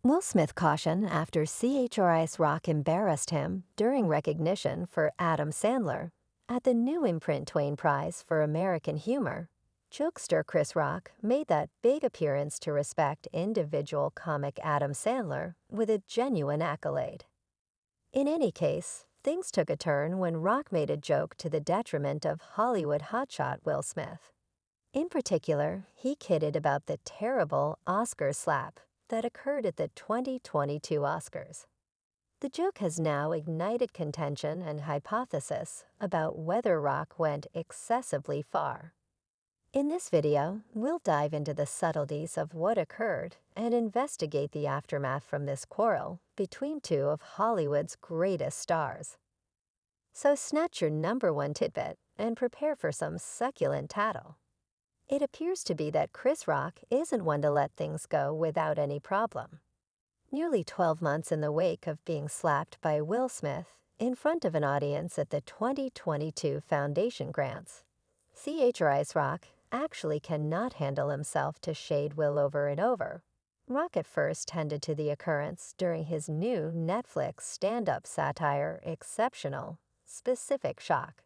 Will Smith cautioned after Chris Rock embarrassed him during recognition for Adam Sandler at the new Imprint Twain Prize for American Humor. Jokester Chris Rock made that big appearance to respect individual comic Adam Sandler with a genuine accolade. In any case, things took a turn when Rock made a joke to the detriment of Hollywood hotshot Will Smith. In particular, he kidded about the terrible Oscar slap that occurred at the 2022 Oscars. The joke has now ignited contention and hypothesis about whether Rock went excessively far. In this video, we'll dive into the subtleties of what occurred and investigate the aftermath from this quarrel between two of Hollywood's greatest stars. So snatch your number one tidbit and prepare for some succulent tattle. It appears to be that Chris Rock isn't one to let things go without any problem. Nearly 12 months in the wake of being slapped by Will Smith in front of an audience at the 2022 Foundation Grants, Chris Rock actually cannot handle himself to shade Will over and over. Rock at first tended to the occurrence during his new Netflix stand-up satire Exceptional, Specific Shock.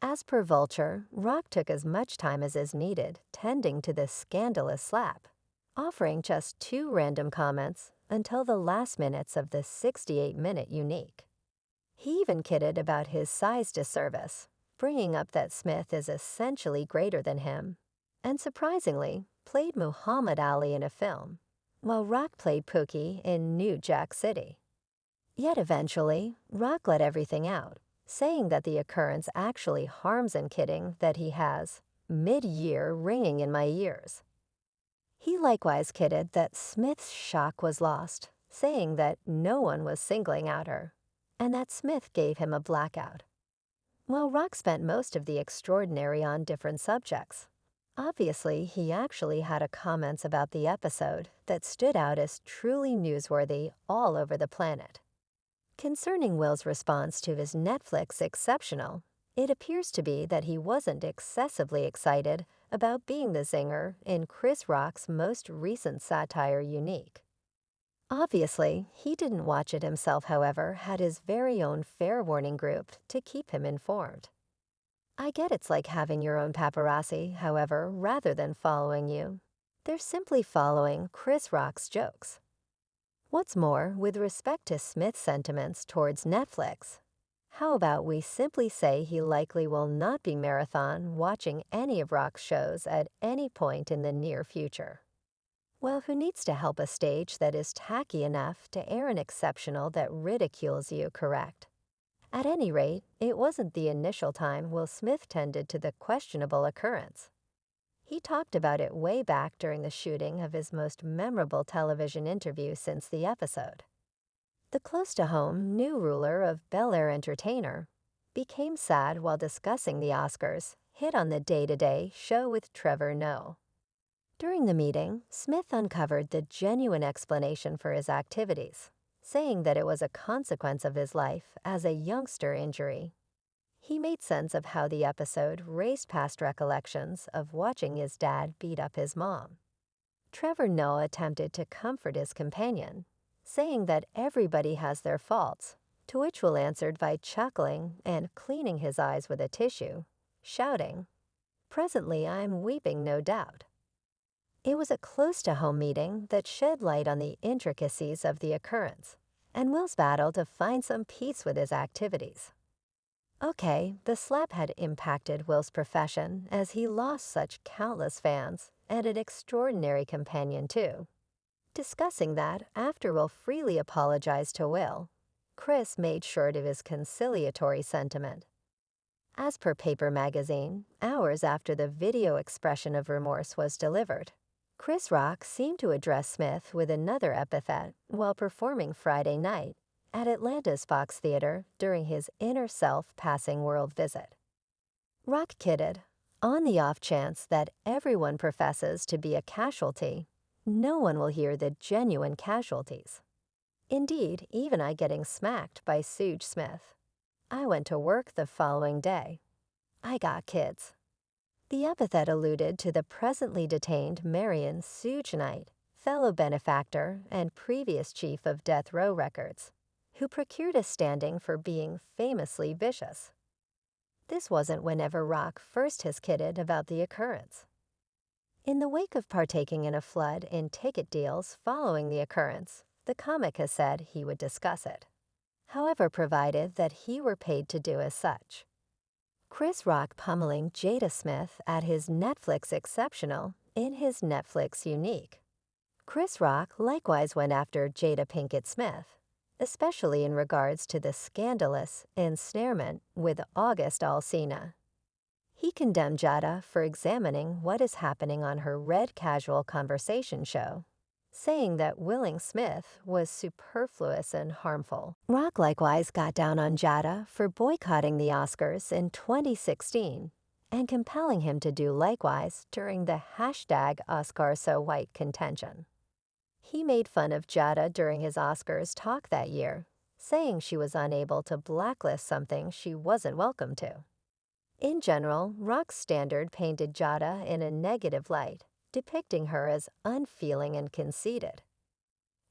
As per Vulture, Rock took as much time as is needed tending to this scandalous slap, offering just 2 random comments until the last minutes of the 68-minute unique. He even kidded about his size disservice, bringing up that Smith is essentially greater than him, and surprisingly, played Muhammad Ali in a film, while Rock played Pookie in New Jack City. Yet eventually, Rock let everything out, saying that the occurrence actually harms and kidding that he has mid-year ringing in my ears. He likewise kidded that Smith's shock was lost, saying that no one was singling out her, and that Smith gave him a blackout. While Rock spent most of the extraordinary on different subjects, obviously he actually had a comments about the episode that stood out as truly newsworthy all over the planet. Concerning Will's response to his Netflix Exceptional, it appears to be that he wasn't excessively excited about being the zinger in Chris Rock's most recent satire Unique. Obviously, he didn't watch it himself, however, had his very own fair warning group to keep him informed. I get it's like having your own paparazzi, however, rather than following you, they're simply following Chris Rock's jokes. What's more, with respect to Smith's sentiments towards Netflix, how about we simply say he likely will not be marathon watching any of Rock's shows at any point in the near future? Well, who needs to help a stage that is tacky enough to air an exceptional that ridicules you, correct? At any rate, it wasn't the initial time Will Smith tended to the questionable occurrence. He talked about it way back during the shooting of his most memorable television interview since the episode. The close-to-home new ruler of Bel Air Entertainer became sad while discussing the Oscars hit on the day-to-day show with Trevor Noah. During the meeting, Smith uncovered the genuine explanation for his activities, saying that it was a consequence of his life as a youngster injury. He made sense of how the episode raced past recollections of watching his dad beat up his mom. Trevor Noah attempted to comfort his companion, saying that everybody has their faults, to which Will answered by chuckling and cleaning his eyes with a tissue, shouting, "Presently I'm weeping, no doubt." It was a close-to-home meeting that shed light on the intricacies of the occurrence, and Will's battle to find some peace with his activities. Okay, the slap had impacted Will's profession as he lost such countless fans and an extraordinary companion too. Discussing that after Will freely apologized to Will, Chris made short of his conciliatory sentiment. As per Paper Magazine, hours after the video expression of remorse was delivered, Chris Rock seemed to address Smith with another epithet while performing Friday night at Atlanta's Fox Theater during his inner self passing world visit. Rock kidded, on the off chance that everyone professes to be a casualty, no one will hear the genuine casualties. Indeed, even I getting smacked by Suge Smith. I went to work the following day. I got kids. The epithet alluded to the presently detained Marion Suge Knight, fellow benefactor and previous chief of death row records, who procured a standing for being famously vicious. This wasn't whenever Rock first has kidded about the occurrence. In the wake of partaking in a flood in ticket deals following the occurrence, the comic has said he would discuss it, however provided that he were paid to do as such. Chris Rock pummeling Jada Smith at his Netflix exceptional in his Netflix unique. Chris Rock likewise went after Jada Pinkett Smith, especially in regards to the scandalous ensnarement with August Alsina. He condemned Jada for examining what is happening on her Red Casual Conversation show, saying that willing Smith was superfluous and harmful. Rock likewise got down on Jada for boycotting the Oscars in 2016 and compelling him to do likewise during the #OscarSoWhite contention. He made fun of Jada during his Oscars talk that year, saying she was unable to blacklist something she wasn't welcome to. In general, Rock's standard painted Jada in a negative light, depicting her as unfeeling and conceited.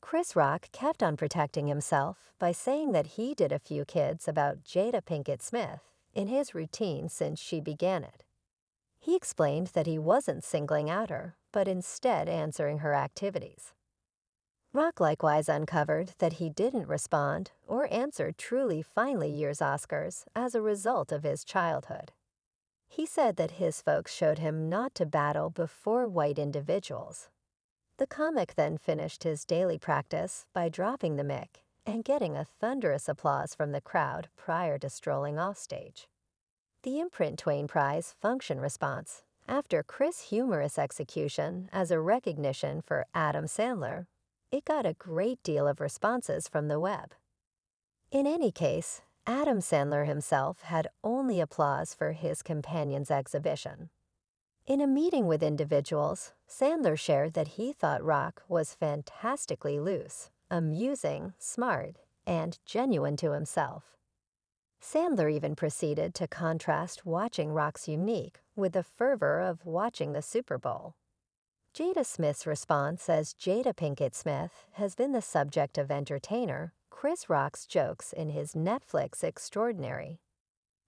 Chris Rock kept on protecting himself by saying that he did a few kids about Jada Pinkett Smith in his routine since she began it. He explained that he wasn't singling out her, but instead answering her activities. Rock likewise uncovered that he didn't respond or answer truly finally year's Oscars as a result of his childhood. He said that his folks showed him not to battle before white individuals. The comic then finished his daily practice by dropping the mic and getting a thunderous applause from the crowd prior to strolling off stage. The Imprint Twain Prize function response, after Chris' humorous execution as a recognition for Adam Sandler, it got a great deal of responses from the web. In any case, Adam Sandler himself had only applause for his companion's exhibition. In a meeting with individuals, Sandler shared that he thought Rock was fantastically loose, amusing, smart, and genuine to himself. Sandler even proceeded to contrast watching Rock's unique with the fervor of watching the Super Bowl. Jada Smith's response as Jada Pinkett Smith has been the subject of entertainer Chris Rock's jokes in his Netflix Extraordinary.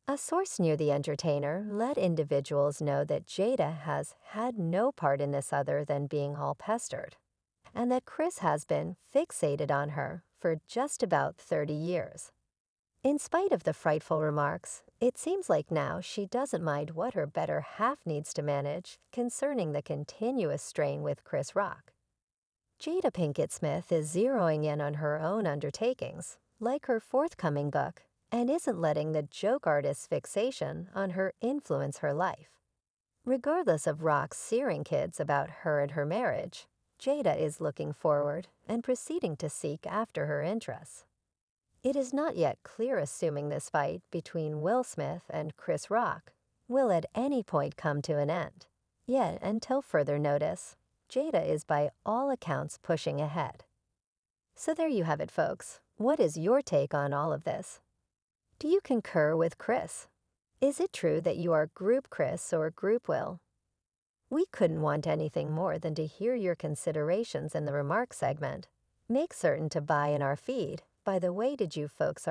A source near the entertainer let individuals know that Jada has had no part in this other than being all pestered, and that Chris has been fixated on her for just about 30 years. In spite of the frightful remarks, it seems like now she doesn't mind what her better half needs to manage concerning the continuous strain with Chris Rock. Jada Pinkett Smith is zeroing in on her own undertakings, like her forthcoming book, and isn't letting the joke artist's fixation on her influence her life. Regardless of Rock's searing kids about her and her marriage, Jada is looking forward and proceeding to seek after her interests. It is not yet clear assuming this fight between Will Smith and Chris Rock will at any point come to an end. Yet, until further notice, Jada is by all accounts pushing ahead. So there you have it, folks. What is your take on all of this? Do you concur with Chris? Is it true that you are Group Chris or Group Will? We couldn't want anything more than to hear your considerations in the remarks segment. Make certain to buy in our feed. By the way, did you folks